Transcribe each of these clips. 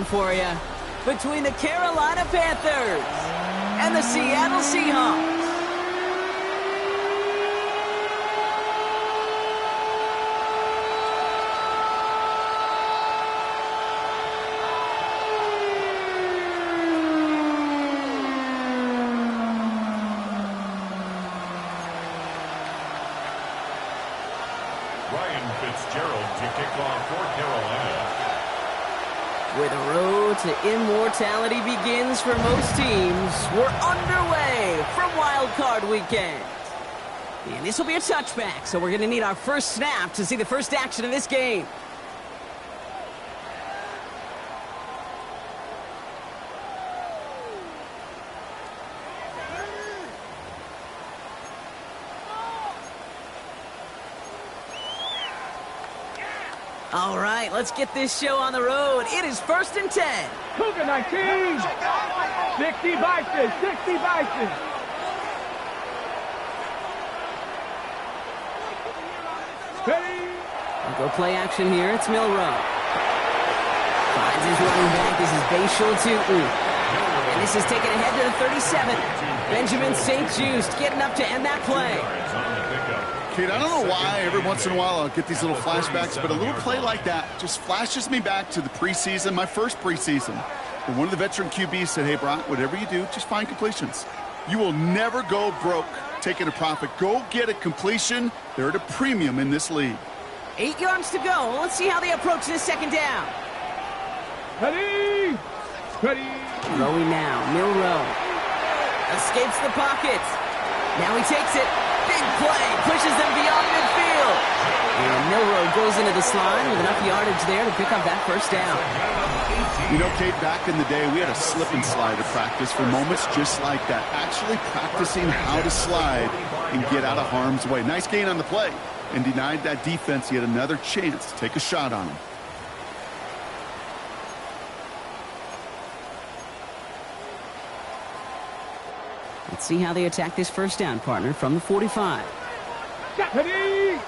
For you between the Carolina Panthers and the Seattle Seahawks. Ryan Fitzgerald to kick off for Carolina. Where the road to immortality begins for most teams, we're underway from Wildcard weekend. And this will be a touchback, so we're going to need our first snap to see the first action of this game. All right, let's get this show on the road. It is 1st and 10. Cougar 19. 60 Bison. 60 Bison. Ready. We'll go play action here. It's Milrow. Finds his running back. This is Bashal Tootin. And this is taken ahead to the 37. Benjamin St. Just getting up to end that play. Kate, I don't know why every once in a while I'll get these little flashbacks, but a little play like that just flashes me back to the preseason, my first preseason. And one of the veteran QBs said, hey, Brock, whatever you do, just find completions. You will never go broke taking a profit. Go get a completion. They're at a premium in this league. 8 yards to go. Let's see how they approach this second down. Ready. Ready. Throwing now. Milrow escapes the pocket. Now he takes it. Big play. Pushes them beyond midfield. And Milrow goes into the slide with enough yardage there to pick up that first down. You know, Kate, back in the day, we had a slip and slide to practice for moments just like that. Actually practicing how to slide and get out of harm's way. Nice gain on the play. And denied that defense yet another chance to take a shot on him. Let's see how they attack this first down, partner, from the 45. Ready.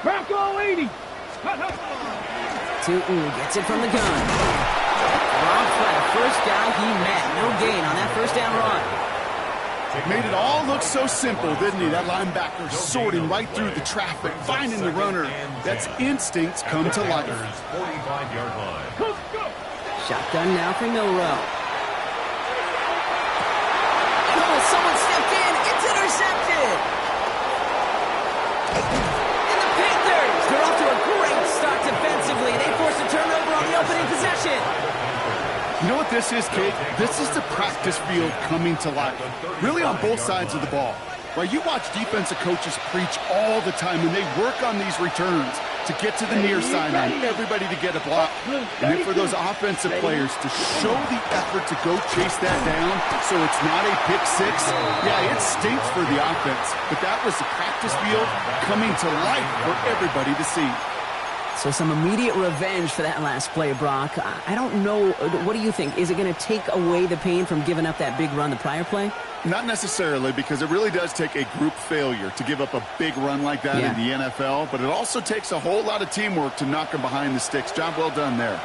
Bronco 80. Tootin gets it from the gun. Robbed by the first guy he met. No gain on that first down run. Made it all look so simple, didn't he? That linebacker sorting right through the traffic, finding the runner. That's instincts come to life. 45-yard line. Shotgun now for Milrow. Oh, someone stepped in. It's intercepted. And the Panthers, they're off to a great start defensively. They force a turnover on the opening possession. You know what this is, Kate? This is the practice field coming to life. Really on both sides of the ball. Right? You watch defensive coaches preach all the time, and they work on these returns to get to the near sideline, everybody to get a block. And then for those offensive players to show the effort to go chase that down so it's not a pick six. Yeah, it stinks for the offense, but that was the practice field coming to life for everybody to see. So some immediate revenge for that last play, Brock. I don't know. What do you think? Is it going to take away the pain from giving up that big run the prior play? Not necessarily, because it really does take a group failure to give up a big run like that in the NFL, but it also takes a whole lot of teamwork to knock them behind the sticks. Job well done there.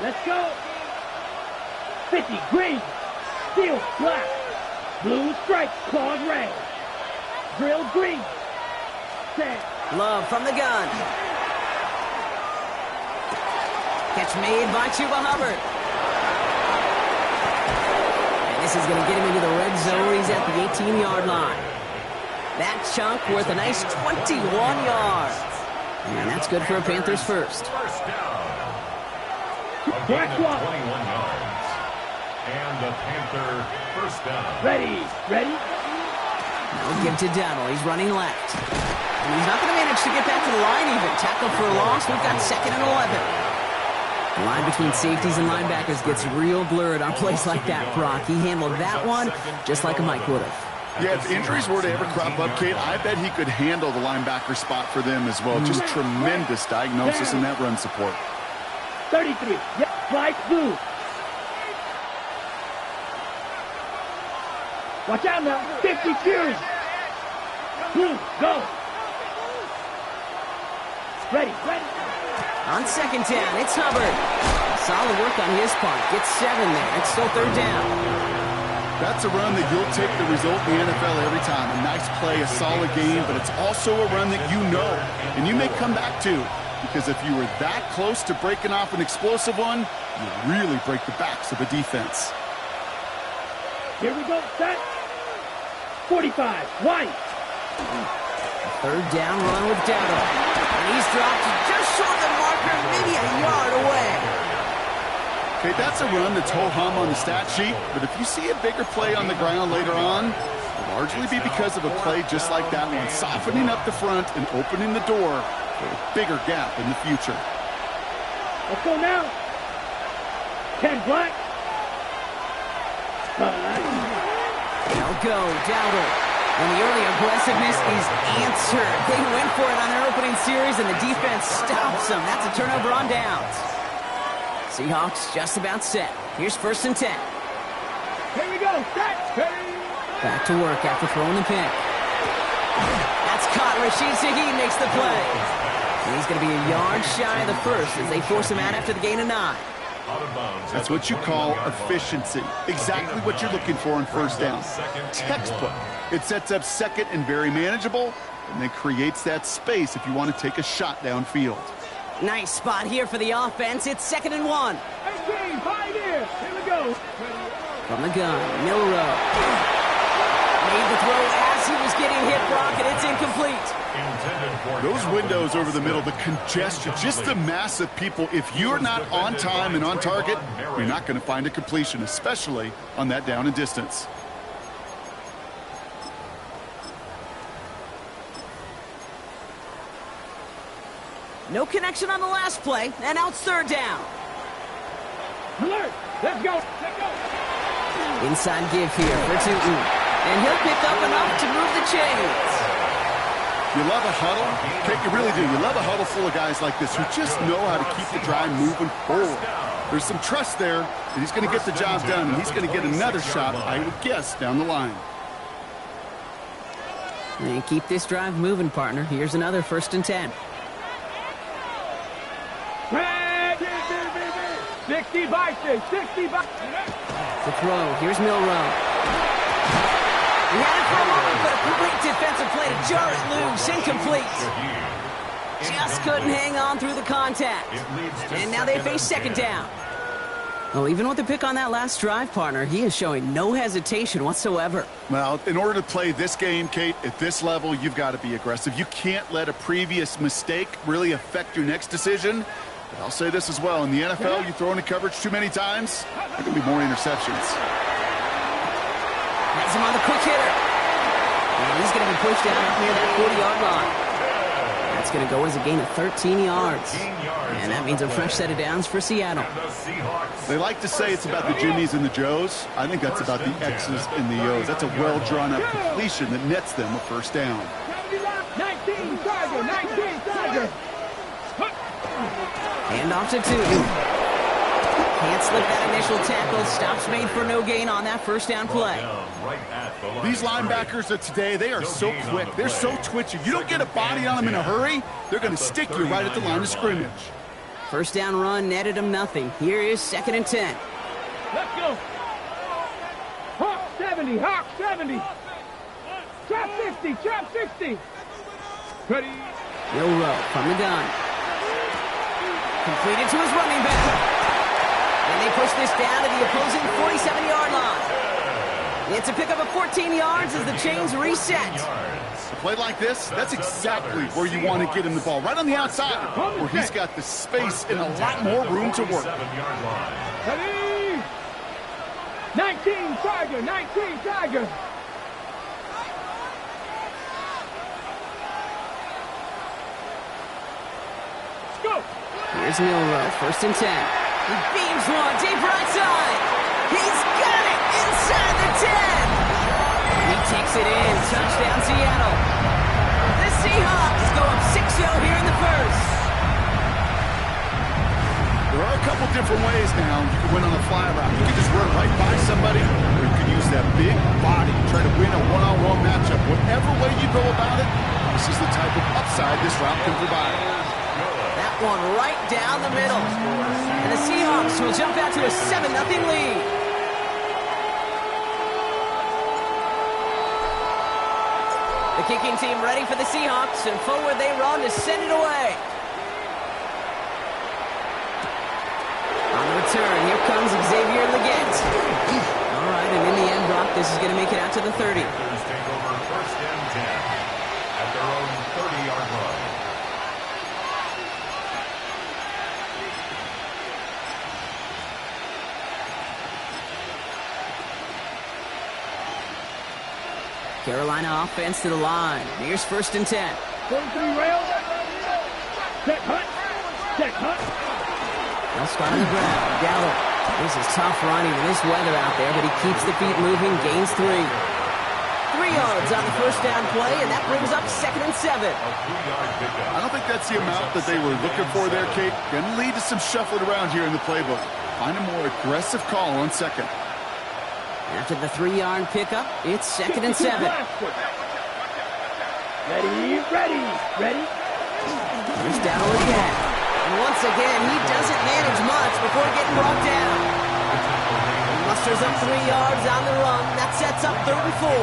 Let's go. 50 green, steel black, blue stripes, claws red, drill green, set. Love from the gun. Catch made by Chuba Hubbard. And this is going to get him into the red zone. He's at the 18-yard line. That chunk worth a nice 21 yards. And that's good for a Panthers first. First down. A gain of 21 yards. And the Panther first down. Ready, ready. Now we'll give to Dowdle. He's running left. And he's not going to manage to get back to the line even. Tackle for a loss. We've got 2nd and 11. The line between safeties and linebackers gets real blurred on plays like that, Brock. He handled that one just like a Mike would have. Yeah, if injuries were to ever crop up, Kate, I bet he could handle the linebacker spot for them as well. Just tremendous diagnosis in that run support. 33. Yep, right blue. Watch out now. 50 Fury. Blue, go. Ready, ready. On 2nd down, it's Hubbard. Solid work on his part. Gets 7 there. It's still third down. That's a run that you'll take the result in the NFL every time. A nice play, a solid game, but it's also a run that you know and you may come back to, because if you were that close to breaking off an explosive one, you really break the backs of a defense. Here we go, set. 45, wide. Third down run with Dowdle. And he's dropped just short of the marker, maybe a yard away. Okay, that's a run that's ho-hum on the stat sheet, but if you see a bigger play on the ground later on, it'll largely be because of a play just like that one, softening up the front and opening the door for a bigger gap in the future. Let's go now. 10 black. They'll go, Dowdle. And the early aggressiveness is answered. They went for it on their opening series, and the defense stops them. That's a turnover on downs. Seahawks just about set. Here's 1st and 10. Here we go, set. Back to work after throwing the pick. That's caught. Rashid Shaheed makes the play. And he's going to be a yard shy of the first as they force him out after the gain of 9. That's what you call efficiency. Exactly what you're looking for on first down. Textbook. It sets up second and very manageable, and then creates that space if you want to take a shot downfield. Nice spot here for the offense. It's 2nd and 1. 18, pioneer. Here we go. From the gun, Milrow. Made the throw as he was getting hit, Brock, and it's incomplete. Those windows over the middle, the congestion, just the mass of people. If you're not on time and on target, you're not going to find a completion, especially on that down and distance. No connection on the last play, and now it's 3rd down. Alert. Let's go. Let's go. Inside give here for Tootin. And he'll pick up enough to move the chains. You love a huddle? Okay, you really do. You love a huddle full of guys like this who just know how to keep the drive moving forward. There's some trust there that he's going to get the job done, and he's going to get another shot, I would guess, down the line. And keep this drive moving, partner. Here's another 1st and 10. 60 by 6, 60 by 6. The throw. Here's Milrow. He had it for a moment, but a great defensive play to jar it loose. Incomplete. Just couldn't hang on through the contact. And now they face 2nd down. Well, even with the pick on that last drive, partner, he is showing no hesitation whatsoever. Well, in order to play this game, Kate, at this level, you've got to be aggressive. You can't let a previous mistake really affect your next decision. But I'll say this as well. In the NFL, you throw into coverage too many times, there can be more interceptions. Has him on the quick hitter. And he's going to be pushed down up near that 40-yard line. That's going to go as a gain of 13 yards. And that means a fresh set of downs for Seattle. They like to say it's about the Jimmies and the Joes. I think that's about the X's and the O's. That's a well-drawn-up completion that nets them a 1st down. 19, Tiger, 19, Tiger. Hand off to Tootin. Can't slip that initial tackle. Stops made for no gain on that 1st down play. These linebackers of today, they are so quick. They're so twitchy. You don't get a body on them in a hurry, they're going to stick you right at the line of scrimmage. 1st down run netted him nothing. Here is 2nd and 10. Let's go. Hawk 70, Hawk 70. Trap 60, trap 60. Ready. Milrow from the gun. Completed to his running back. And they push this down to the opposing 47-yard line. It's a pickup of 14 yards as the chains reset. A play like this, that's exactly where you want to get him the ball. Right on the outside, where he's got the space and a lot more room to work. Ready. 19, Tiger, 19, Tiger. Let's go. Here's Milrow, 1st and 10. He beams one, deep right side. He's got it inside the 10. He takes it in, touchdown Seattle. The Seahawks go up 6-0 here in the 1st. There are a couple different ways now you can win on a fly route. You can just run right by somebody, or you can use that big body, try to win a one-on-one matchup. Whatever way you go about it, this is the type of upside this route can provide. That one right down the middle. And the Seahawks Seahawks will jump out to a 7-0 lead. The kicking team ready for the Seahawks, and forward they run to send it away. On the return, here comes Xavier Leggett. All right, and in the end, Brock, this is going to make it out to the 30. Panthers take over 1st and 10 at their own 30-yard line. Carolina offense to the line. Here's 1st and 10. 43 rails. Check hunt. Check hunt. They'll start on the ground. Gallup. This is tough running in this weather out there, but he keeps the feet moving, gains 3. 3 yards on the 1st down play, and that brings up 2nd and 7. I don't think that's the amount that they were looking for there, Kate. Going to lead to some shuffling around here in the playbook. Find a more aggressive call on 2nd. After the 3-yard pickup, it's 2nd and 7. Ready, ready, ready. Here's Dowdle again. And once again, he doesn't manage much before getting brought down. He musters up 3 yards on the run. That sets up 3rd and 4.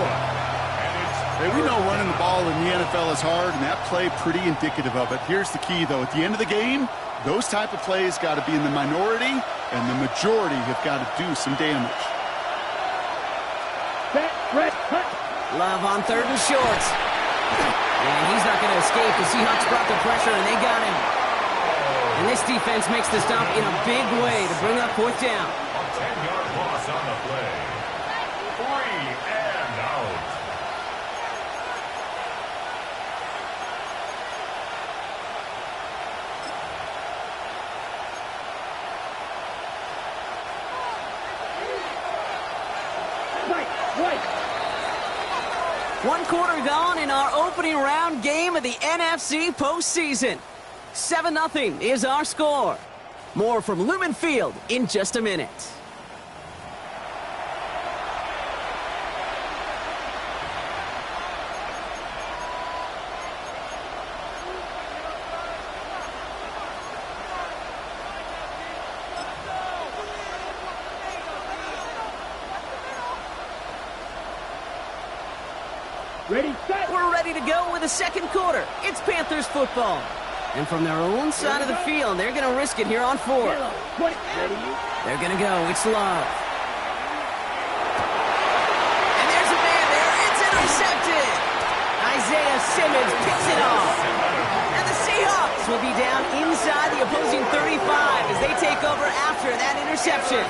Hey, we know running the ball in the NFL is hard, and that play pretty indicative of it. Here's the key, though. At the end of the game, those type of plays got to be in the minority, and the majority have got to do some damage. Love on 3rd and short. And he's not going to escape. The Seahawks brought the pressure, and they got him. And this defense makes the stop in a big way to bring up 4th down. A 10-yard loss on the play. 3 and out. Right. 1 quarter gone in our opening round game of the NFC postseason. 7-0 is our score. More from Lumen Field in just a minute. Ready, set. We're ready to go with the 2nd quarter. It's Panthers football. And from their own side of the field, they're going to risk it here on 4. Ready. They're going to go. It's Love. And there's a man there. It's intercepted. Isaiah Simmons picks it off. And the Seahawks will be down inside the opposing 35 as they take over after that interception.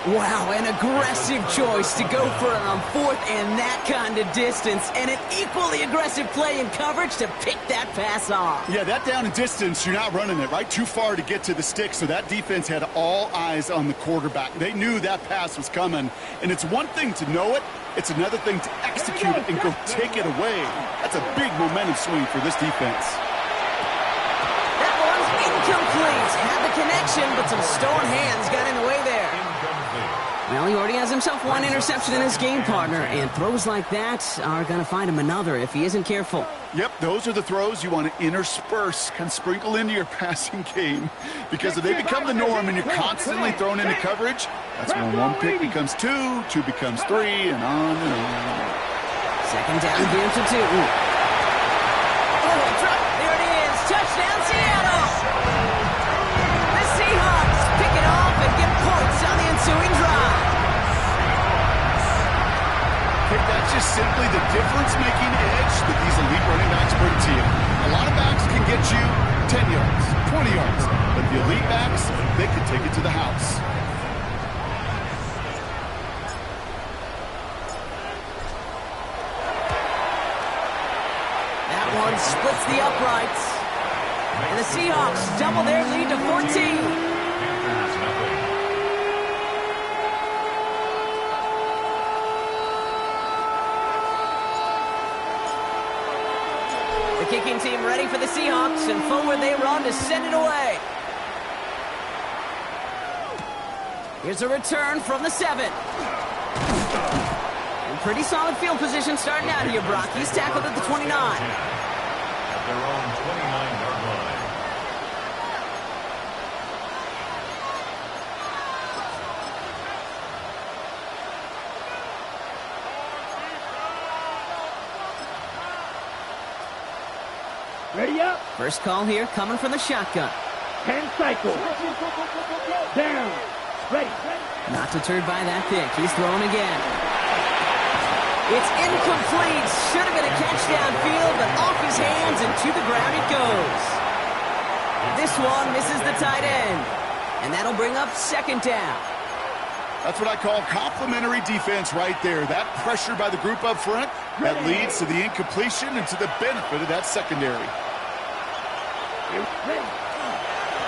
Wow, an aggressive choice to go for it on 4th and that kind of distance, and an equally aggressive play in coverage to pick that pass off. Yeah, that down and distance, you're not running it, right? Too far to get to the stick, so that defense had all eyes on the quarterback. They knew that pass was coming, and it's one thing to know it, it's another thing to execute it and go take it away. That's a big momentum swing for this defense. That one's incomplete. Had the connection, but some stone hands got in the way there. Well, he already has himself 1 interception in his game, partner, and throws like that are going to find him another if he isn't careful. Yep, those are the throws you want to intersperse, kind of sprinkle into your passing game, because if they become the norm and you're constantly thrown into coverage, that's when 1 pick becomes 2, 2 becomes 3, and on and on. 2nd down, give to 2. Oh, drop. There it is. Touchdown, Seattle. The Seahawks pick it off and get points on the ensuing drive. That's just simply the difference-making edge that these elite running backs bring to you. A lot of backs can get you 10 yards, 20 yards, but the elite backs, they can take it to the house. That one splits the uprights. And the Seahawks double their lead to 14. Kicking team ready for the Seahawks, and forward they run to send it away. Here's a return from the 7. And pretty solid field position starting out here, Brock. He's tackled at the 29. At their own 29-yard line. Ready up. First call here coming from the shotgun. 10 cycles. Down. Ready. Not deterred by that pick. He's throwing again. It's incomplete. Should have been a catch downfield, but off his hands and to the ground it goes. This one misses the tight end. And that'll bring up second down. That's what I call complimentary defense right there. That pressure by the group up front, that leads to the incompletion and to the benefit of that secondary.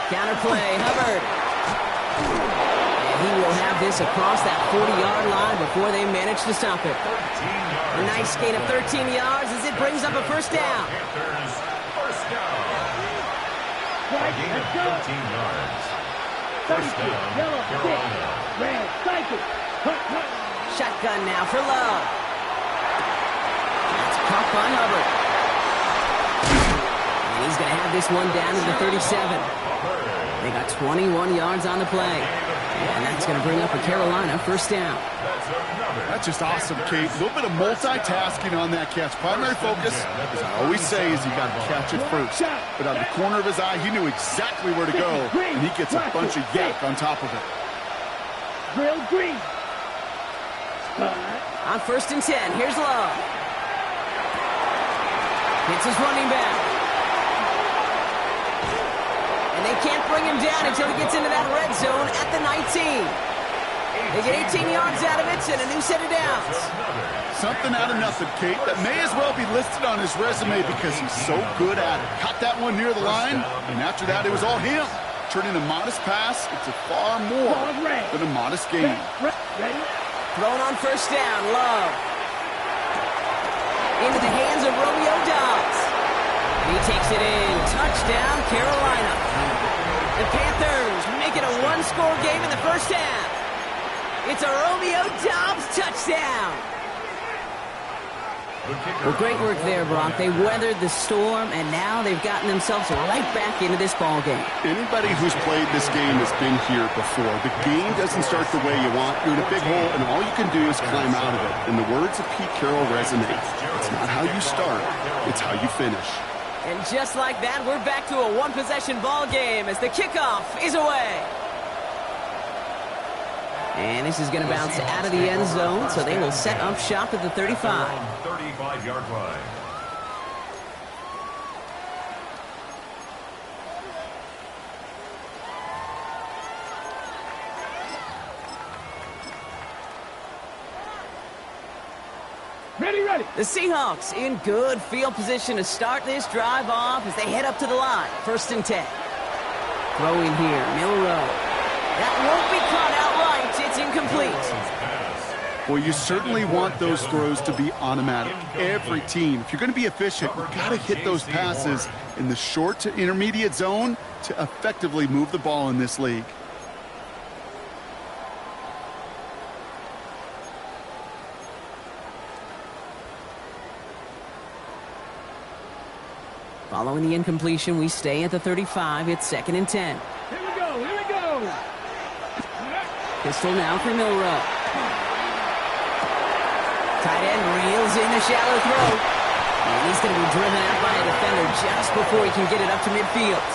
Counter play, Hubbard. And he will have this across that 40-yard line before they manage to stop it. A nice gain of 13 yards as it brings up a first down. Panthers, first down. A gain of 13 yards. First down, Carolina. Red cycle. Shotgun now for Love. That's caught by Hubbard. And he's going to have this one down to the 37. They got 21 yards on the play. And that's going to bring up a Carolina first down. That's just awesome, Kate. A little bit of multitasking on that catch. Primary focus, as I always say, is you got to catch it first. But out of the corner of his eye, he knew exactly where to go, and he gets a bunch of yak on top of it. Real green. On first and 10, here's Love. Hits his running back. And they can't bring him down until he gets into that red zone at the 19. They get 18 yards out of it and a new set of downs. Something out of nothing, Kate. That may as well be listed on his resume because he's so good at it. Caught that one near the line, and after that, it was all him. Turning a modest pass into far more than a modest gain. Ready? Thrown on first down, Love. Into the hands of Romeo Dobbs. And he takes it in. Touchdown, Carolina. The Panthers make it a one-score game in the first half. It's a Romeo Dobbs touchdown. Well, great work there, Brock. They weathered the storm, and now they've gotten themselves right back into this ball game. Anybody who's played this game has been here before. The game doesn't start the way you want. You're in a big hole, and all you can do is climb out of it. And the words of Pete Carroll resonate. It's not how you start, it's how you finish. And just like that, we're back to a one-possession ball game as the kickoff is away. And this is going to bounce out of the end zone, so they will set up shop at the 35. 35-yard line. Ready. The Seahawks in good field position to start this drive off as they head up to the line. First and 10. Throwing here, Milroe. That won't be caught outright. It's incomplete. Well, you certainly want those throws to be automatic. Every team, if you're going to be efficient, you've got to hit those passes in the short to intermediate zone to effectively move the ball in this league. Following the incompletion, we stay at the 35. It's second and 10. Here we go. Pistol now for Milroe. Tight end reels in the shallow throw. And he's going to be driven out by a defender just before he can get it up to midfield.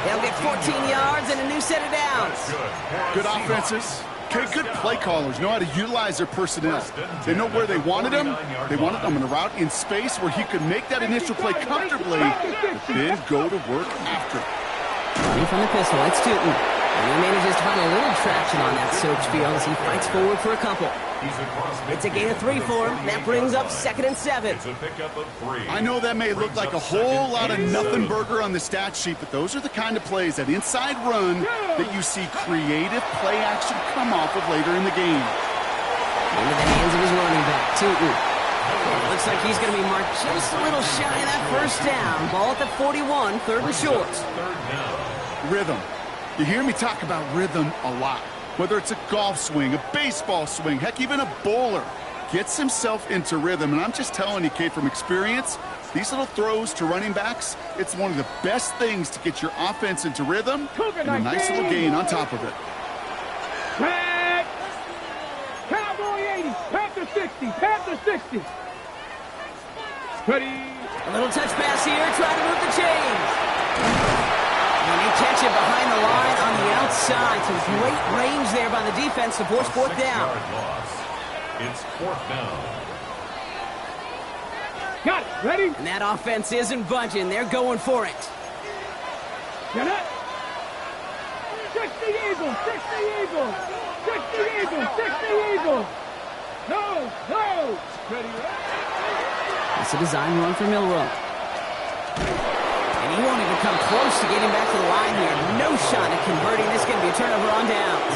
They'll get 14 yards and a new set of downs. Good offenses. Okay, good play callers know how to utilize their personnel. They know where they wanted him. They wanted him in a route in space where he could make that initial play comfortably, but then go to work after. Running from the pistol, it's Tootin. And he manages to find a little traction on that search field as he fights forward for a couple. It's a gain of 3 for him. That brings up second and 7. It's a pickup of 3. I know that may look like a whole lot of nothing burger on the stat sheet, but those are the kind of plays, that inside run, that you see creative play action come off of later in the game. Into the hands of his running back, Tootin. Looks like he's going to be marked just a little shy of that first down. Ball at the 41, third and short. Rhythm. You hear me talk about rhythm a lot. Whether it's a golf swing, a baseball swing, heck, even a bowler gets himself into rhythm. And I'm just telling you, Kate, from experience, these little throws to running backs, it's one of the best things to get your offense into rhythm and a nice little gain on top of it. Back. Cowboy 80. Panther 60. Panther 60. Ready. A little touch pass here, try to move the chains. And they catch it behind the line on the outside. Some great range there by the defense to force fourth down. It's fourth down. Got it. Ready? And that offense isn't budging. They're going for it. Get it. Fix the Eagles. Fix the Eagles. Fix the Eagles. Fix the Eagles. No. No. Ready. It's a design run for Milrow. And he won't even come close to getting back to the line here. No shot at converting. This is going to be a turnover on downs.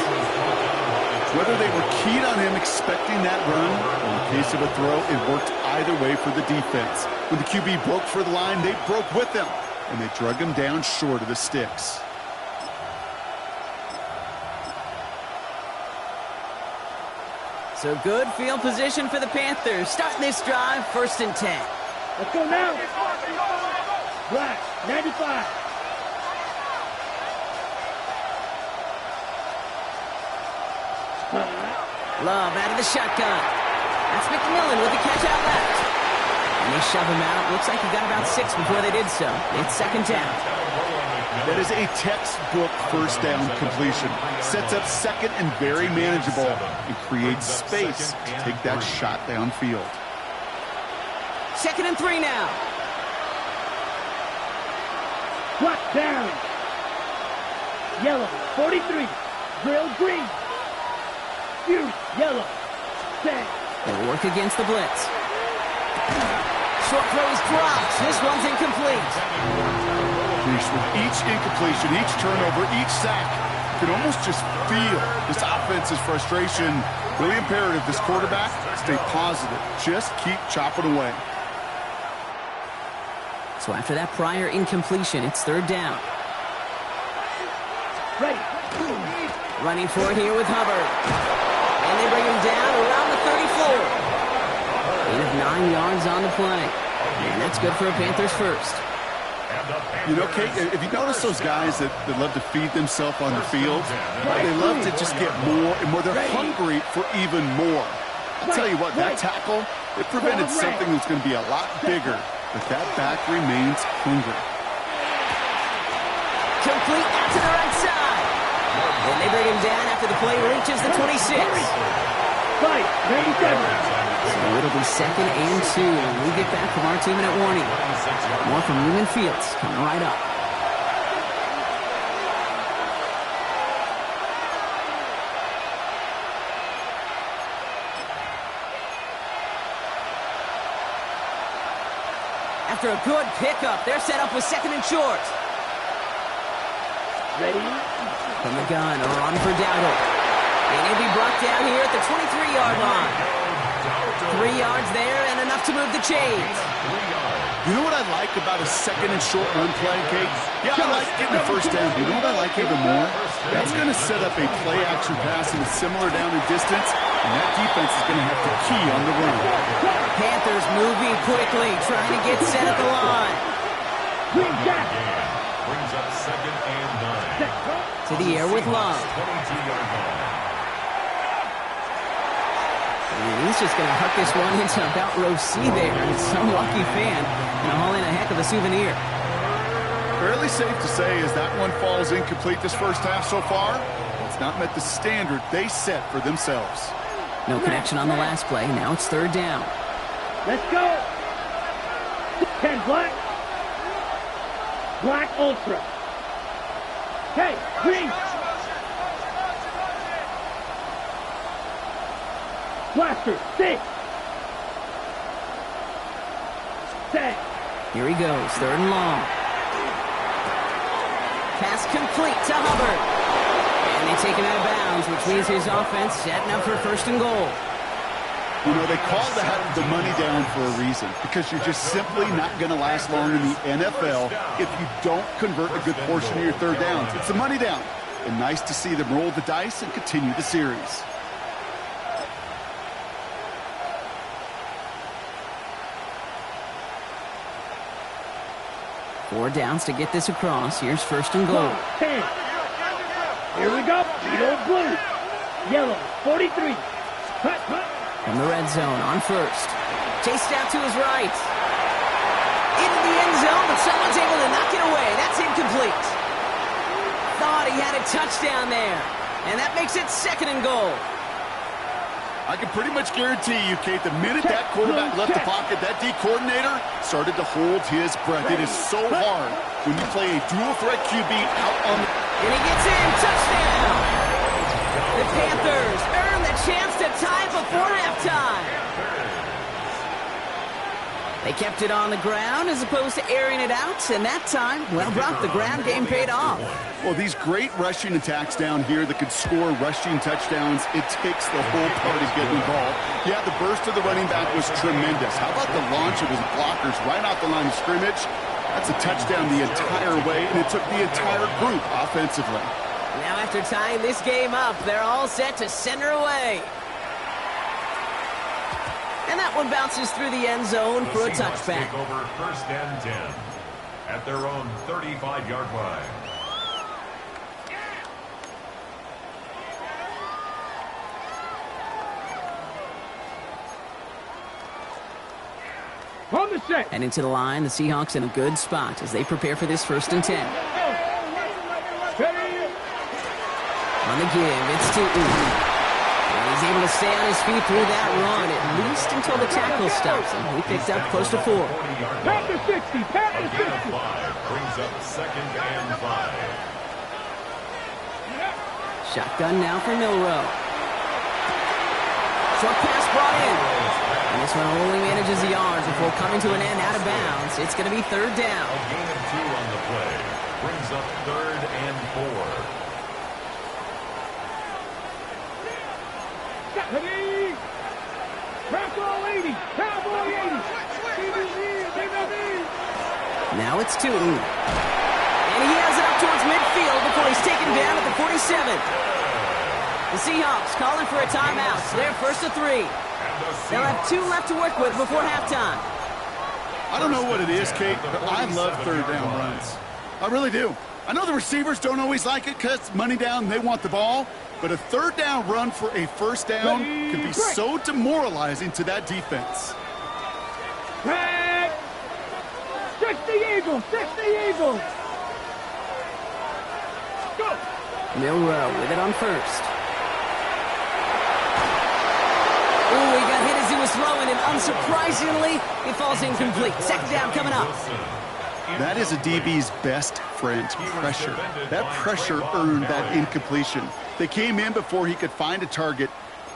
Whether they were keyed on him expecting that run, or in the case of a throw, it worked either way for the defense. When the QB broke for the line, they broke with him, and they drug him down short of the sticks. So good field position for the Panthers. Starting this drive, 1st and 10. Let's go now. Black, 95. Love out of the shotgun. That's McMillan with the catch out left. And they shove him out. Looks like he got about 6 before they did so. It's 2nd down. That is a textbook first down completion. Sets up 2nd and very manageable and creates space to take that shot downfield. 2nd and 3 now. Black down. Yellow, 43. Drill green. Fuse, yellow. Set. They'll work against the blitz. Short throw is dropped. This one's incomplete. With each incompletion, each turnover, each sack, you can almost just feel this offense's frustration. Really imperative, this quarterback, stay positive. Just keep chopping away. So after that prior incompletion, it's 3rd down. Ready. Running for it here with Hubbard. And they bring him down around the 34. Gain of 9 yards on the play. And that's good for a Panthers first. You know, Kate, if you notice those guys that love to feed themselves on the field, they love to just get more and more. They're hungry for even more. I'll tell you what, that tackle, it prevented something that's going to be a lot bigger, but that back remains hungry. Complete out to the right side. And they bring him down after the play reaches the 26. Fight, 97. So it'll be 2nd and 2 when we get back from our 2-minute warning. More from Newman Fields coming right up. After a good pickup, they're set up with 2nd and short. Ready? From the gun, a run for Dowdle. And he'll be brought down here at the 23-yard line. 3 yards there and enough to move the chains. You know what I like about a 2nd and short run play, Kate? Yeah, I like getting the first down. You know what I like even more? That's going to set up a play-action pass in a similar down and distance, and that defense is going to have to key on the run. Panthers moving quickly, trying to get set at the line. Brings up 2nd and 9. To the air with Love. 22-yard line. And he's just going to huck this one into about row C there. And some lucky fan going to haul in a heck of a souvenir. Fairly safe to say as that one falls incomplete this first half so far, it's not met the standard they set for themselves. No connection on the last play. Now it's 3rd down. Let's go. 10 black. Black Ultra. Okay, green. Blaster, 6. Set. Here he goes, 3rd and long. Pass complete to Hubbard. And they take him out of bounds, which means his offense setting up for 1st and goal. You know, they call that the money down for a reason, because you're just simply not going to last long in the NFL if you don't convert a good portion of your 3rd downs. It's the money down. And nice to see them roll the dice and continue the series. Four downs to get this across. Here's 1st and goal. 10. Here we go. Beetle blue. Yellow, 43. Cut, cut. From the red zone on 1st. Chased out to his right. into the end zone, but someone's able to knock it away. That's incomplete. Thought he had a touchdown there, and that makes it 2nd and goal. I can pretty much guarantee you, Kate, the minute that quarterback left the pocket, that D coordinator started to hold his breath. It is so hard when you play a dual-threat QB out on the... And he gets in. Touchdown! The Panthers earn the chance to tie before halftime. They kept it on the ground as opposed to airing it out, and that time, well, Brock, the ground game paid off. Well, these great rushing attacks down here that could score rushing touchdowns, it takes the whole party getting involved. Yeah, the burst of the running back was tremendous. How about the launch of his blockers right off the line of scrimmage? That's a touchdown the entire way, and it took the entire group offensively. Now after tying this game up, they're all set to send her away. And that one bounces through the end zone for a touchback. Take over 1st and 10 at their own 35-yard line. On the set. And into the line, the Seahawks in a good spot as they prepare for this 1st and 10. On the give, it's to And he's able to stay on his feet through that run, at least until the tackle stops him. He picked up close to 4. Panther 60, Panther 60. Brings up 2nd and 5. Shotgun now for Milrow. Short pass brought in. And this one only manages the yards before coming to an end out of bounds. It's going to be 3rd down. A gain of 2 on the play. Brings up 3rd and 4. Ready? Cowboy 80, Cowboy 80. Now it's Tootin. And he has it up towards midfield before he's taken down at the 47. The Seahawks calling for a timeout. So they're 1st and 3. They'll have 2 left to work with before halftime. I don't know what it is, Kate, but I love 3rd down runs. I really do. I know the receivers don't always like it because money down, they want the ball. But a 3rd down run for a 1st down can be so demoralizing to that defense. Red! 60 Eagles! 60 Eagles! Go! Milrow with it on 1st. Ooh, he got hit as he was throwing, and unsurprisingly, it falls incomplete. 2nd down coming up. That is a DB's best friend, pressure. That pressure earned that incompletion. They came in before he could find a target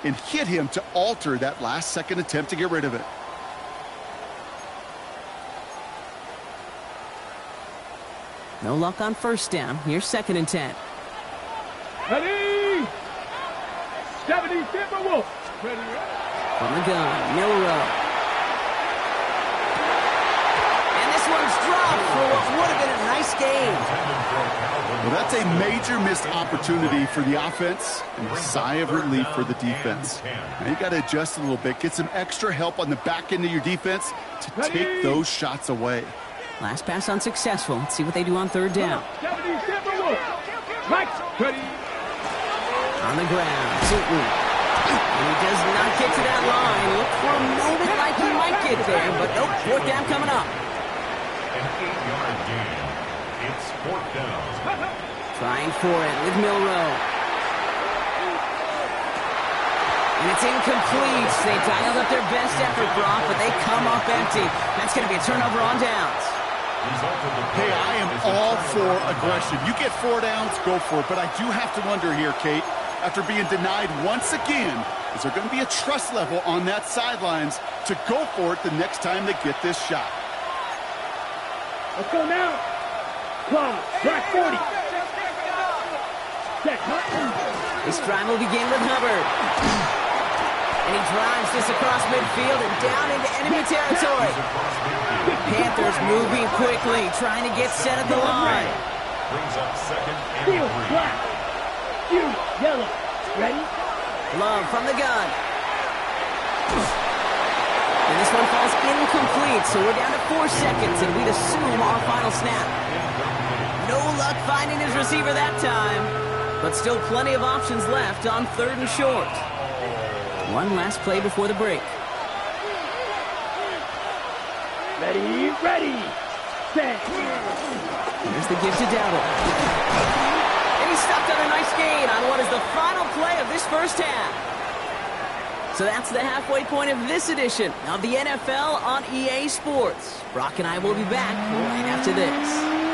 and hit him to alter that last-second attempt to get rid of it. No luck on 1st down. Here's 2nd and 10. Ready? 70 Timberwolves. Ready? From the gun, Milrow. One's dropped for what would have been a nice game. Well, that's a major missed opportunity for the offense and a sigh of relief for the defense. Now you got to adjust a little bit, get some extra help on the back end of your defense to take those shots away. Last pass unsuccessful. Let's see what they do on 3rd down. On the ground, Tootin. And he does not get to that line. Looked for a moment like he might get there, but nope, 4th down coming up. An 8-yard gain. It's 4th down. Trying for it with Milrow. And it's incomplete. They dialed up their best effort, Brock, but they come up empty. That's going to be a turnover on downs. Hey, I am all for aggression. You get 4 downs, go for it. But I do have to wonder here, Kate, after being denied once again, is there going to be a trust level on that sidelines to go for it the next time they get this shot? Let's go now. Cloud, track 40. Set. This drive will begin with Hubbard. And he drives this across midfield and down into enemy territory. Panthers moving quickly, trying to get set at the line. Brings up 2nd and 3. Field, black. Field, yellow. Ready? Love from the gun. And this one falls incomplete, so we're down to 4 seconds, and we'd assume our final snap. No luck finding his receiver that time, but still plenty of options left on 3rd and short. One last play before the break. Ready, ready, set. Here's the give to Dowdle. And he stopped on a nice gain on what is the final play of this first half. So that's the halfway point of this edition of the NFL on EA Sports. Brock and I will be back right after this.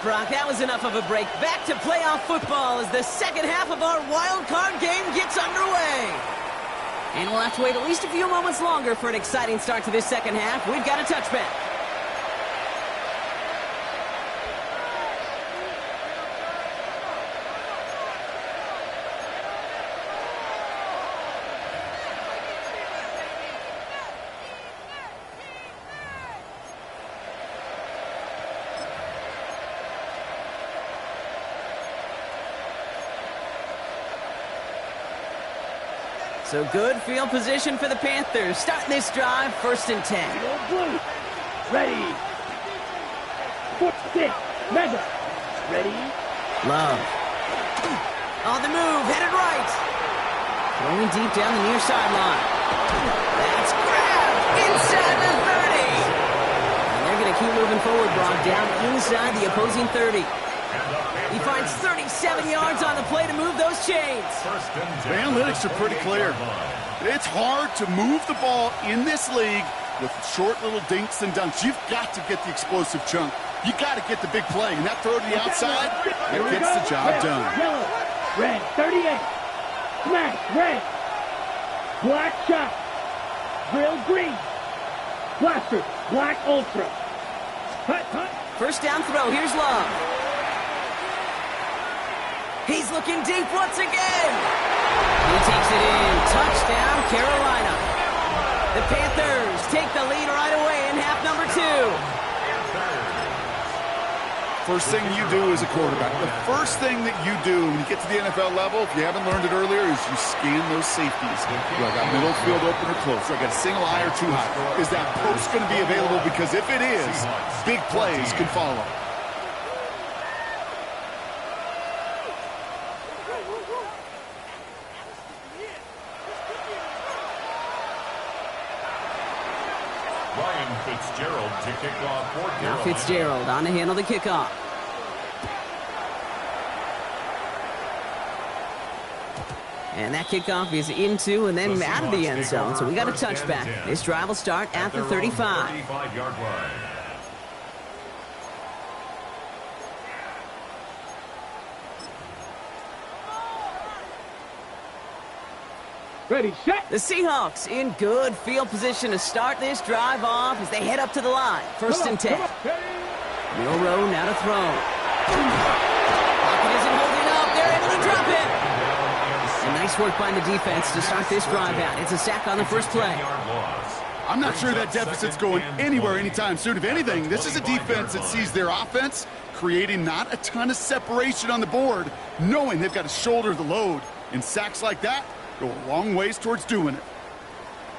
Brock, that was enough of a break. Back to playoff football as the second half of our wild card game gets underway. And we'll have to wait at least a few moments longer for an exciting start to this second half. We've got a touchback. So good field position for the Panthers. Starting this drive, 1st and 10. Blue. Ready. Foot stick. Mega. Ready. Love. On the move, headed right. Throwing deep down the near sideline. That's grabbed inside the 30. And they're going to keep moving forward, Brock, down inside the opposing 30. He finds 37 yards on the play to move those chains. The analytics are pretty clear. It's hard to move the ball in this league with short little dinks and dunks. You've got to get the explosive chunk. You got to get the big play. And that throw to the outside, that gets the job done. Yellow, red, 38. Smash, red. Black shot. Drill green. Blaster, black ultra. Hut, hut. First down throw, here's Love. He's looking deep once again. He takes it in. Touchdown, Carolina. The Panthers take the lead right away in half number 2. First thing you do as a quarterback, the first thing that you do when you get to the NFL level, if you haven't learned it earlier, is you scan those safeties. Do I got middle field open or close? Do I got a single high or two high? Is that post going to be available? Because if it is, big plays can follow. Fitzgerald to kick off for Carolina. Now Fitzgerald on to handle the kickoff. And that kickoff is into and then out of the end zone, so we got a touchback. This drive will start at the 35. 35-yard line. Ready, set. The Seahawks in good field position to start this drive off as they head up to the line. 1st and 10. Wheel row now to throw. Pocket isn't holding up. They're able to drop it. And nice work by the defense to start this drive out. It's a sack on the first play. I'm not sure that deficit's going anywhere anytime soon. If anything, this is a defense that sees their offense creating not a ton of separation on the board, knowing they've got to shoulder the load. And sacks like that go a long ways towards doing it.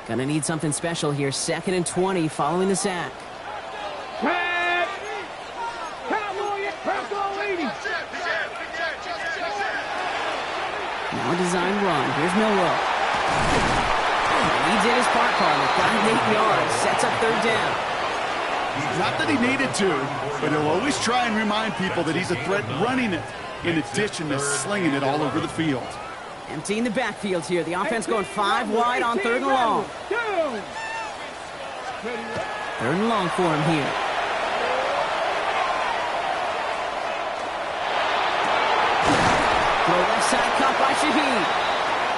Gonna need something special here. 2nd and 20 following the sack. Trap. Cowboy, Cowboy 80. Now a design run. Here's Milrow. He did his part, Carter. Got him 8 yards. Sets up 3rd down. Not that he needed to, but he'll always try and remind people that he's a threat running it, in addition to slinging it all over the field. Emptying the backfield here. The offense going 5 wide on 3rd and long. 3rd and long for him here. Throw left side, caught by Shaheed.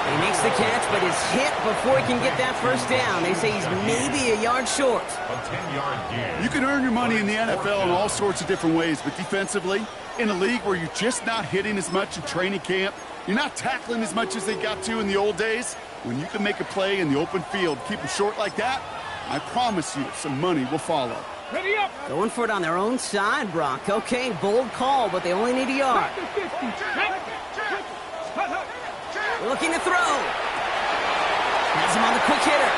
He makes the catch, but is hit before he can get that first down. They say he's maybe a yard short. A 10-yard gain. You can earn your money in the NFL in all sorts of different ways, but defensively, in a league where you're just not hitting as much in training camp, you're not tackling as much as they got to in the old days, when you can make a play in the open field, keep them short like that, I promise you some money will follow. Ready up. Going for it on their own side, Brock. Okay, bold call, but they only need a yard. Looking to throw. Has him on the quick hitter.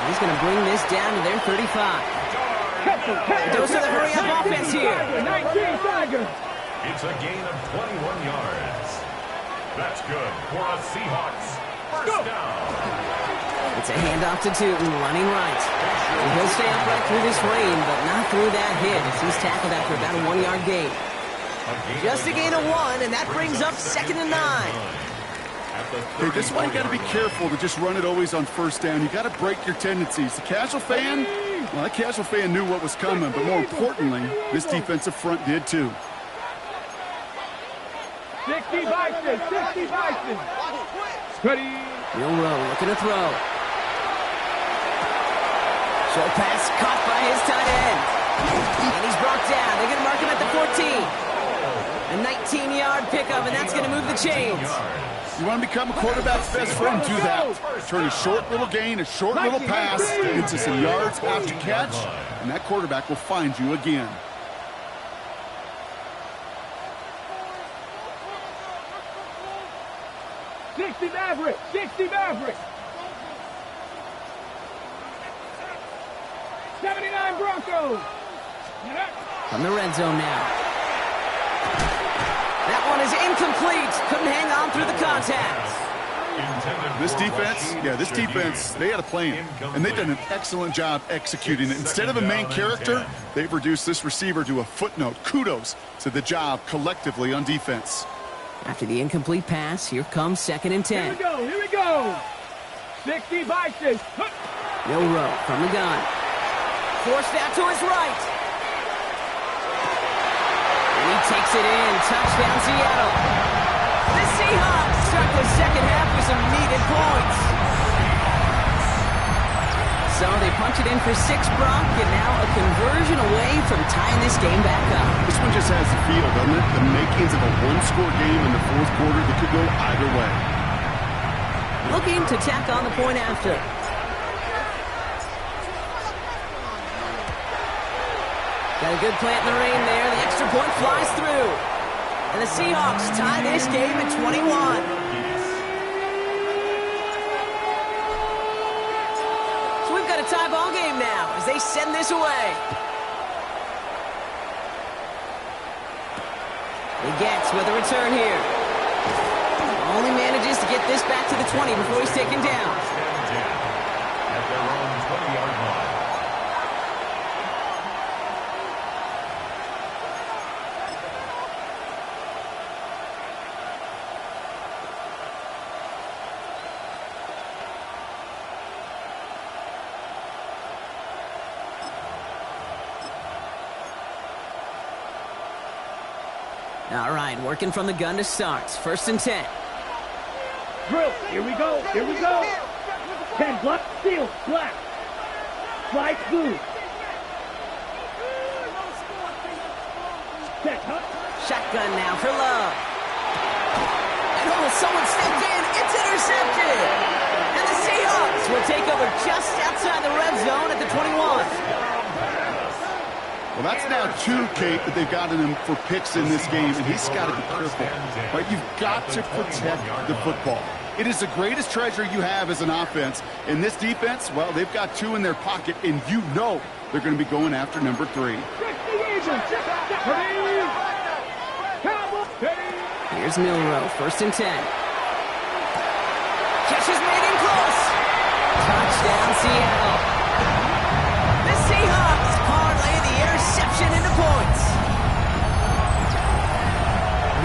He's going to bring this down to their 35. Those are the hurry-up offense here. 19 Tigers. It's a gain of 21 yards. That's good for a Seahawks first down. It's a handoff to Tootin, running right. And he'll stay upright through this rain, but not through that hit as he's tackled after about a 1-yard gain. Just a gain of 1, and that brings up 2nd and 9. Hey, this one you got to be careful to just run it always on first down. You got to break your tendencies. The casual fan, well, that casual fan knew what was coming, but more importantly, this defensive front did too. 60 Bison, 60 Bison. Ready. Real row, looking to throw. Short pass caught by his tight end. And he's brought down. They're going to mark him at the 14. A 19-yard pickup, and that's going to move the chains. You want to become a quarterback's best friend, do that. Turn a short little gain, a short little pass into some yards after catch, and that quarterback will find you again. Maverick, 60 Maverick. 79 Broncos. From the red zone now. That one is incomplete. Couldn't hang on through the contact. This defense, they had a plan, and they've done an excellent job executing it. Instead of a main character, they've reduced this receiver to a footnote. Kudos to the job collectively on defense. After the incomplete pass, here comes 2nd and 10. Here we go. 60 Bison. Milrow from the gun. Forced out to his right. And he takes it in. Touchdown, Seattle. The Seahawks start the second half with some needed points. So they punch it in for 6, Brock, and now a conversion away from tying this game back up. This one just has the feel, doesn't it? The makings of a one-score game in the fourth quarter that could go either way. Looking to tack on the point after. Got a good plant in the rain there. The extra point flies through. And the Seahawks tie this game at 21. So we've got a tie ball game now as they send this away. He gets with a return here. Only manages to get this back to the 20 before he's taken down. At their own 20-yard line. All right, working from the gun to start. 1st and 10. Drill. Here we go. 10 black, steel, black. Slide blue. Set, Shotgun now for Love. And someone stepped in. It's intercepted. And the Seahawks will take over just outside the red zone at the 21. Well, that's now 2, Kate, that they've gotten him for picks in this game, and he's got to be careful. Right? You've got to protect the football. It is the greatest treasure you have as an offense. And this defense, well, they've got 2 in their pocket, and you know they're going to be going after number 3. Here's Milrow, 1st and 10. Catch is made in close. Touchdown, Seattle. The Seahawks parlay the interception into points.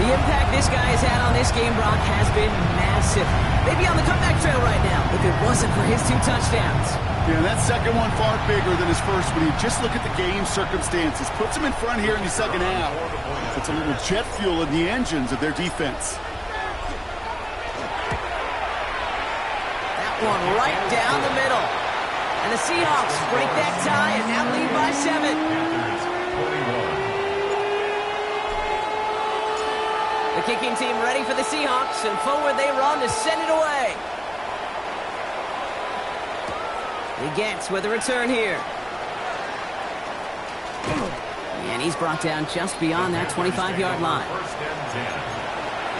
The impact this guy has had on this game, Brock, has been massive. They'd be on the comeback trail right now if it wasn't for his 2 touchdowns. Yeah, that second one far bigger than his first when you just look at the game circumstances. Puts him in front here in the second half. Puts a little jet fuel in the engines of their defense. That one right down the middle. And the Seahawks break that tie and now lead by 7. The kicking team ready for the Seahawks, and forward they run to send it away. He gets with a return here. And he's brought down just beyond that 25-yard line. 1st and 10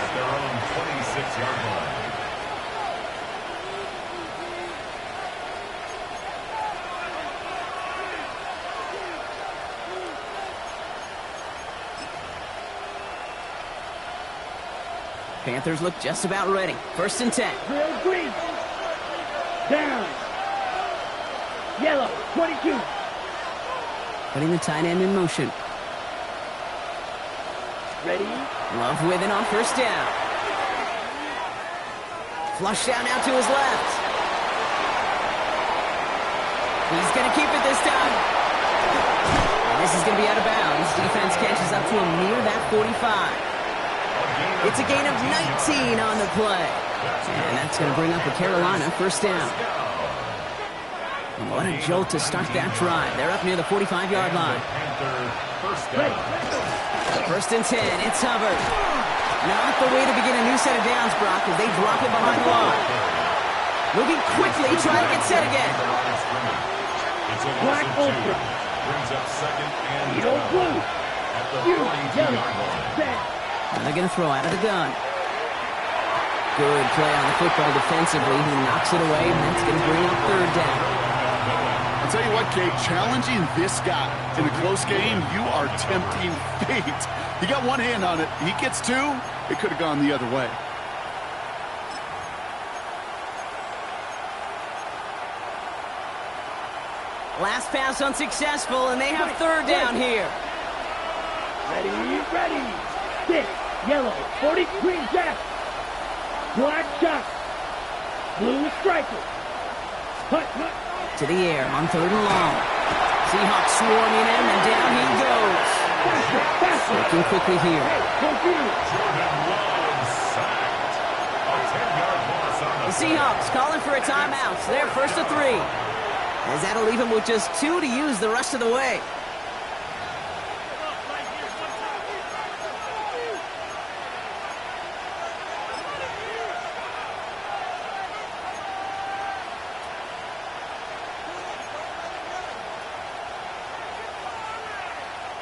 at their own 26-yard line. Panthers look just about ready. 1st and 10. Drill green. Down. Yellow, 22. Putting the tight end in motion. Ready? Love with it on 1st down. Flush down now to his left. He's going to keep it this time. And this is going to be out of bounds. Defense catches up to him near that 45. It's a gain of 19 on the play. And that's going to bring up a Carolina 1st down. And what a jolt to start that drive. They're up near the 45-yard line. 1st and 10. It's Hubbard. Not the way to begin a new set of downs, Brock, as they drop it behind the line. Moving quickly, trying to get set again. Black ultra. Brings up 2nd and blue. at the 42-yard line. Set. And they're going to throw out of the gun. Good play on the football defensively. He knocks it away, and that's going to bring up 3rd down. I'll tell you what, Kate, challenging this guy in a close game, you are tempting fate. He got one hand on it. He gets 2. It could have gone the other way. Last pass unsuccessful, and they have 3rd down here. Ready. 6, yellow, 40, green jack. Black shot. Blue striker. Hut. To the air on 3rd and long. Seahawks swarming him, and down he goes. Faster. Looking quickly here. The Seahawks calling for a timeout. So they're 1st and 3. As that'll leave him with just 2 to use the rest of the way.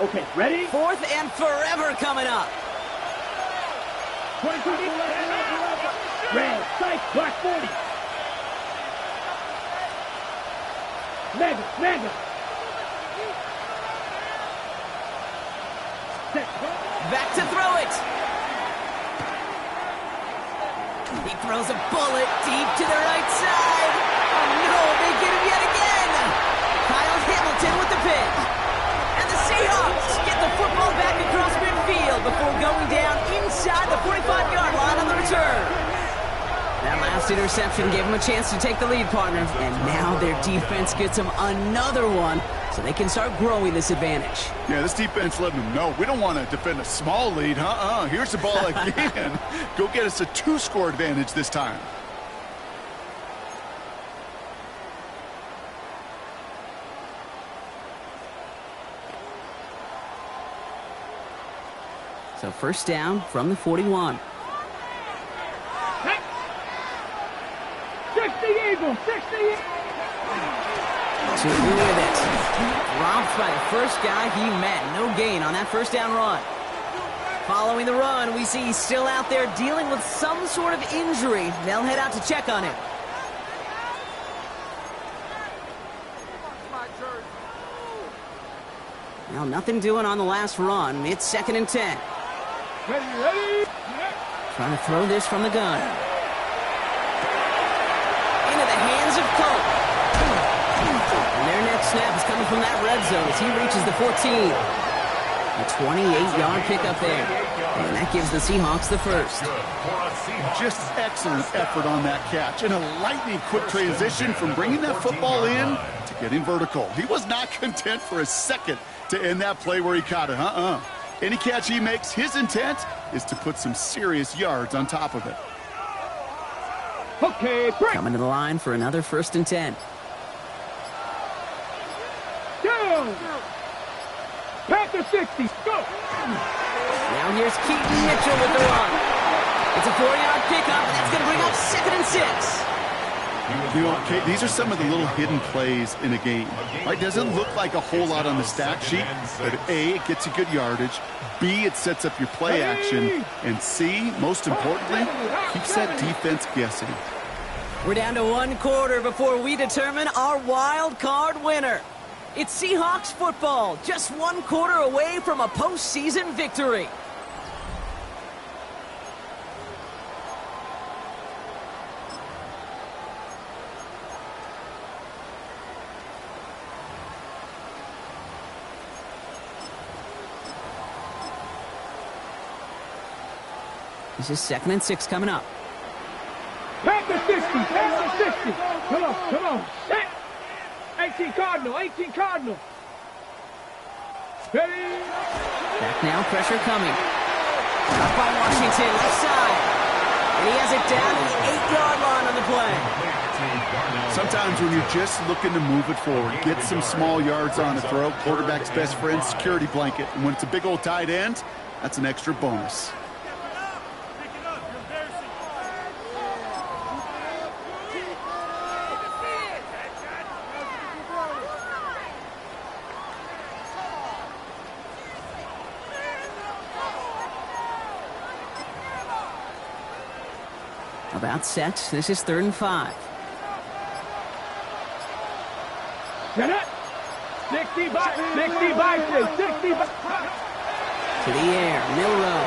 Okay, ready? 4th and forever coming up. 22 red, sight, black 40. Mega. Set. Back to throw it. He throws a bullet deep to the right side. Oh no, they get him yet again. Kyle Hamilton with the pick. And the Seahawks get the football back across midfield before going down inside the 45-yard line on the return. That last interception gave them a chance to take the lead, partner. And now their defense gets them another one, so they can start growing this advantage. Yeah, this defense letting them know we don't want to defend a small lead. Here's the ball again. Go get us a 2-score advantage this time. So 1st down from the 41. 60 Eagles, 60 Eagles. To with it. Dropped by the first guy he met. No gain on that 1st down run. Following the run, we see he's still out there dealing with some sort of injury. They'll head out to check on him. Now, nothing doing on the last run. It's 2nd and 10. Ready. Trying to throw this from the gun. Into the hands of Colt. And their next snap is coming from that red zone as he reaches the 14. A 28-yard pickup there. And that gives the Seahawks the 1st. Just excellent effort on that catch. And a lightning quick transition from bringing that football in to getting vertical. He was not content for a second to end that play where he caught it. Any catch he makes, his intent is to put some serious yards on top of it. Okay, break. Coming to the line for another 1st and 10. Down. Panther 60, go. Now here's Keaton Mitchell with the run. It's a 4-yard pickup, and that's going to bring up 2nd and 6. You know, Kate, these are some of the little hidden plays in a game. Right? Doesn't look like a whole lot on the stat sheet, but A, it gets you good yardage. B, it sets up your play action. And C, most importantly, keeps that defense guessing. We're down to 1 quarter before we determine our wild card winner. It's Seahawks football, just 1 quarter away from a postseason victory. This is 2nd and 6 coming up. Panther 60, Panther 60. Come on. Set. 18 Cardinal, 18 Cardinal. Ready? Back now, pressure coming. Up by Washington, left side. And he has it down to the 8-yard line on the play. Sometimes when you're just looking to move it forward, get some small yards on the throw, quarterback's best friend, security blanket. And when it's a big old tight end, that's an extra bonus. About set. This is 3rd and 5. Get it. 60 by 60 by 60 by. To the air, Milrow.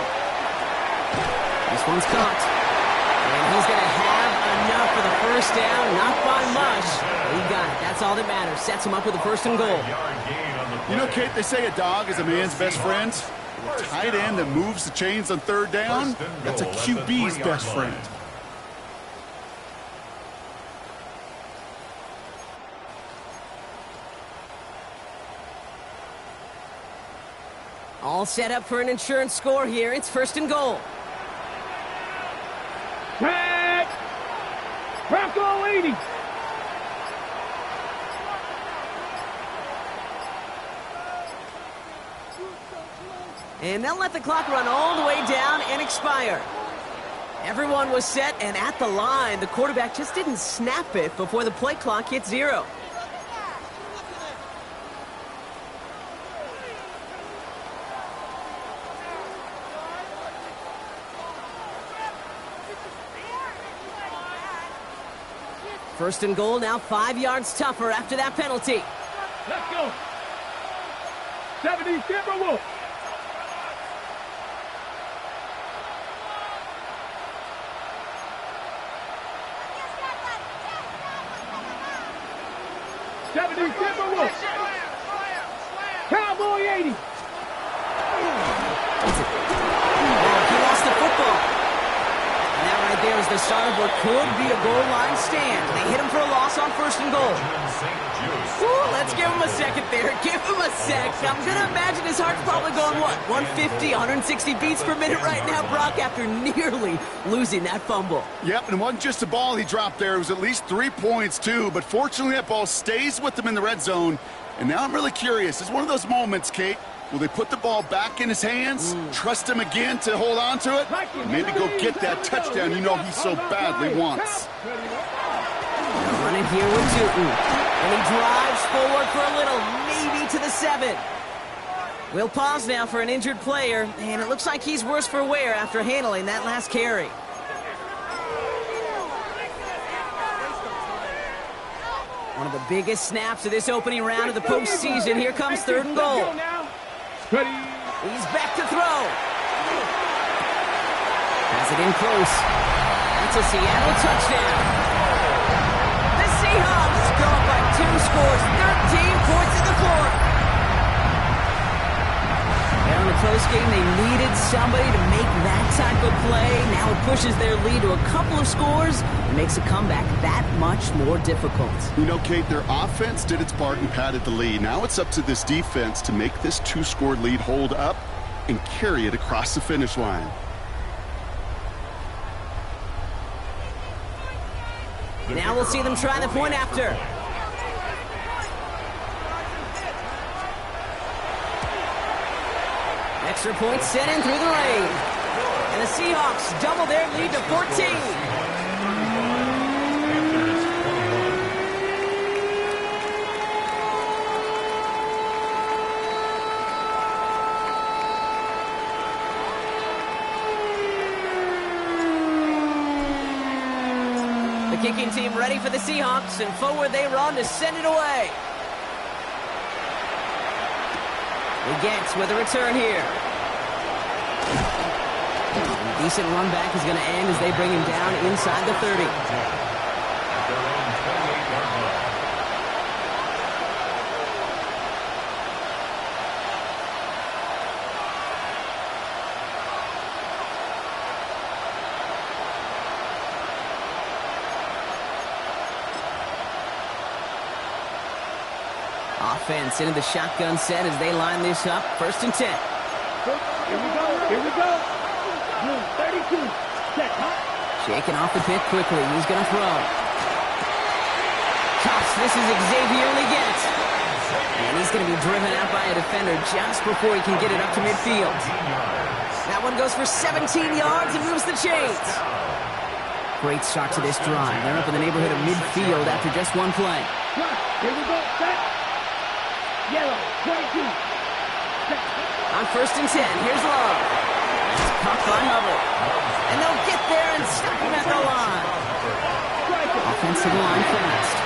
This one's caught. And he's going to have enough for the first down. Not by much. But he got it. That's all that matters. Sets him up with a 1st and goal. You know, Kate, they say a dog is a man's best friend. A tight end that moves the chains on 3rd down, that's a QB's best friend. All set up for an insurance score here. It's 1st and goal. Tag. Bronco 80. And they'll let the clock run all the way down and expire. Everyone was set and at the line. The quarterback just didn't snap it before the play clock hit 0. First and goal, now 5 yards tougher after that penalty. Let's go. 70 Timberwolves. Cowboy 80. He lost the football. And that right there is the start of what could be a goal line stand. They hit him for a loss on 1st and goal. Ooh, let's give him a second there. Give him a sec. I'm going to imagine his heart's probably going, what, 150, 160 beats per minute right now, Brock, after nearly losing that fumble. Yep, and it wasn't just a ball he dropped there. It was at least 3 points, too. But fortunately, that ball stays with him in the red zone. And now I'm really curious. It's one of those moments, Kate. Will they put the ball back in his hands, trust him again to hold on to it, and maybe go get that touchdown you know he so badly wants? Running here with Newton. And he drives forward for a little, maybe to the 7. We'll pause now for an injured player, and it looks like he's worse for wear after handling that last carry. One of the biggest snaps of this opening round of the postseason. Here comes 3rd and goal. He's back to throw. Has it in close. That's a Seattle touchdown. The Seahawks go up by 2 scores, 13 points in the 4th. There in the close game, they needed somebody to make that type of play. Now it pushes their lead to a couple of scores and makes a comeback that much more difficult. You know, Kate, their offense did its part and padded the lead. Now it's up to this defense to make this 2-score lead hold up and carry it across the finish line. Now we'll see them try the point after. Extra point sent in through the rain. And the Seahawks double their lead to 14. The kicking team ready for the Seahawks, and forward they run to send it away. Gets with a return here. A decent run back is going to end as they bring him down inside the 30. offense into the shotgun set as they line this up. 1st and 10. Here we go. Here we go. Blue 32. Set, huh? Shaking off the pit quickly. He's going to throw. Cuffs. This is Xavier Leggett. And he's going to be driven out by a defender just before he can get it up to midfield. That one goes for 17 yards and moves the chains. Great start to this drive. They're up in the neighborhood of midfield after just one play. Here we go. Set. Yellow 22. Set. On 1st and 10, here's Love. That's caught by Hubbard. And they'll get there and stop him at the line. Offensive line fast.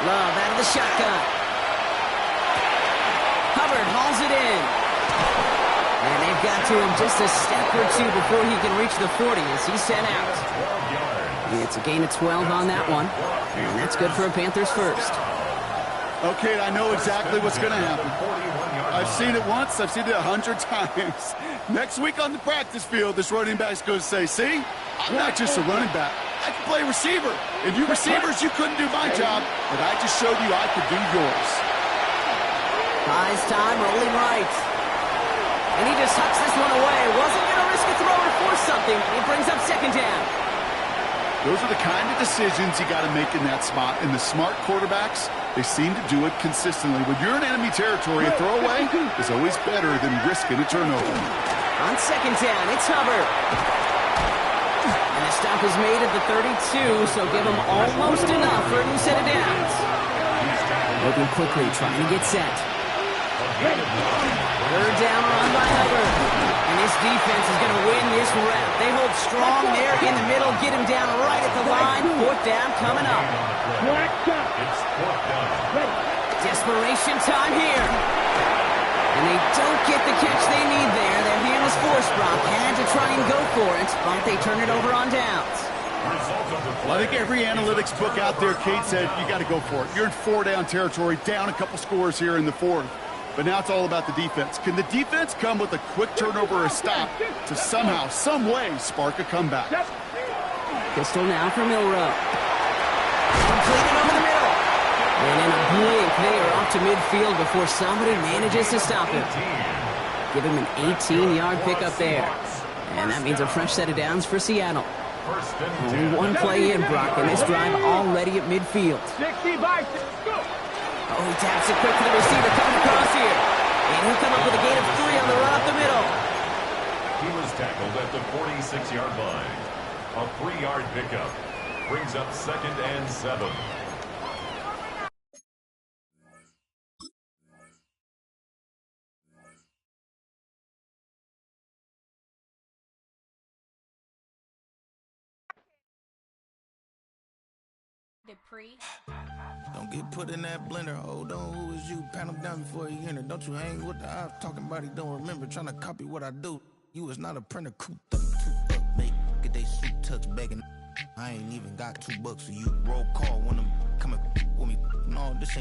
Love out of the shotgun. Hubbard hauls it in. And they've got to him just a step or two before he can reach the 40 as he's sent out. It's a gain of 12 on that one. And that's good for a Panthers first. Okay, I know exactly what's going to happen. I've seen it once. I've seen it 100 times. Next week on the practice field, this running back's going to say, see, I'm not just a running back. I can play receiver. And you receivers, you couldn't do my job, but I just showed you I could do yours. Buys time, rolling right. And he just tucks this one away. Wasn't going to risk a throw or force something. It brings up 2nd down. Those are the kind of decisions you got to make in that spot. And the smart quarterbacks, they seem to do it consistently. When you're in enemy territory, a throwaway is always better than risking a turnover. On 2nd down, it's Hubbard. And the stop is made at the 32, so give him almost enough for a new set of downs. Moving quickly, trying to get set. 3rd down run by Hubbard. And this defense is going to win this rep. They hold strong there in the middle, get him down right at the line. 4th down coming up. Desperation time here. And they don't get the catch they need there. Their hand was forced, Brock. Had to try and go for it, but they turn it over on downs. Well, I think every analytics book out there, Kate said, you got to go for it. You're in 4-down territory, down a couple scores here in the 4th. But now it's all about the defense. Can the defense come with a quick turnover or a stop to somehow, some way, spark a comeback? Pistol now for Milrow. Completed over the middle. And in a blink, they are off to midfield before somebody manages to stop him. Give him an 18-yard pickup there. And that means a fresh set of downs for Seattle. Only one play in, Brock, and this drive already at midfield. 60 by 6. Go. Oh, he taps it quick to the receiver coming across here. And he'll come up with a gain of 3 on the run up the middle. He was tackled at the 46-yard line. A 3-yard pickup brings up 2nd and 7. Don't get put in that blender. Hold on, who is you? Pat him down before he enter. Don't you hang with the ops talking about he don't remember. Trying to copy what I do. You is not a printer. Cooped up, mate. Get they suit tucks begging. I ain't even got $2, so you roll call when I'm coming with me. No, this ain't.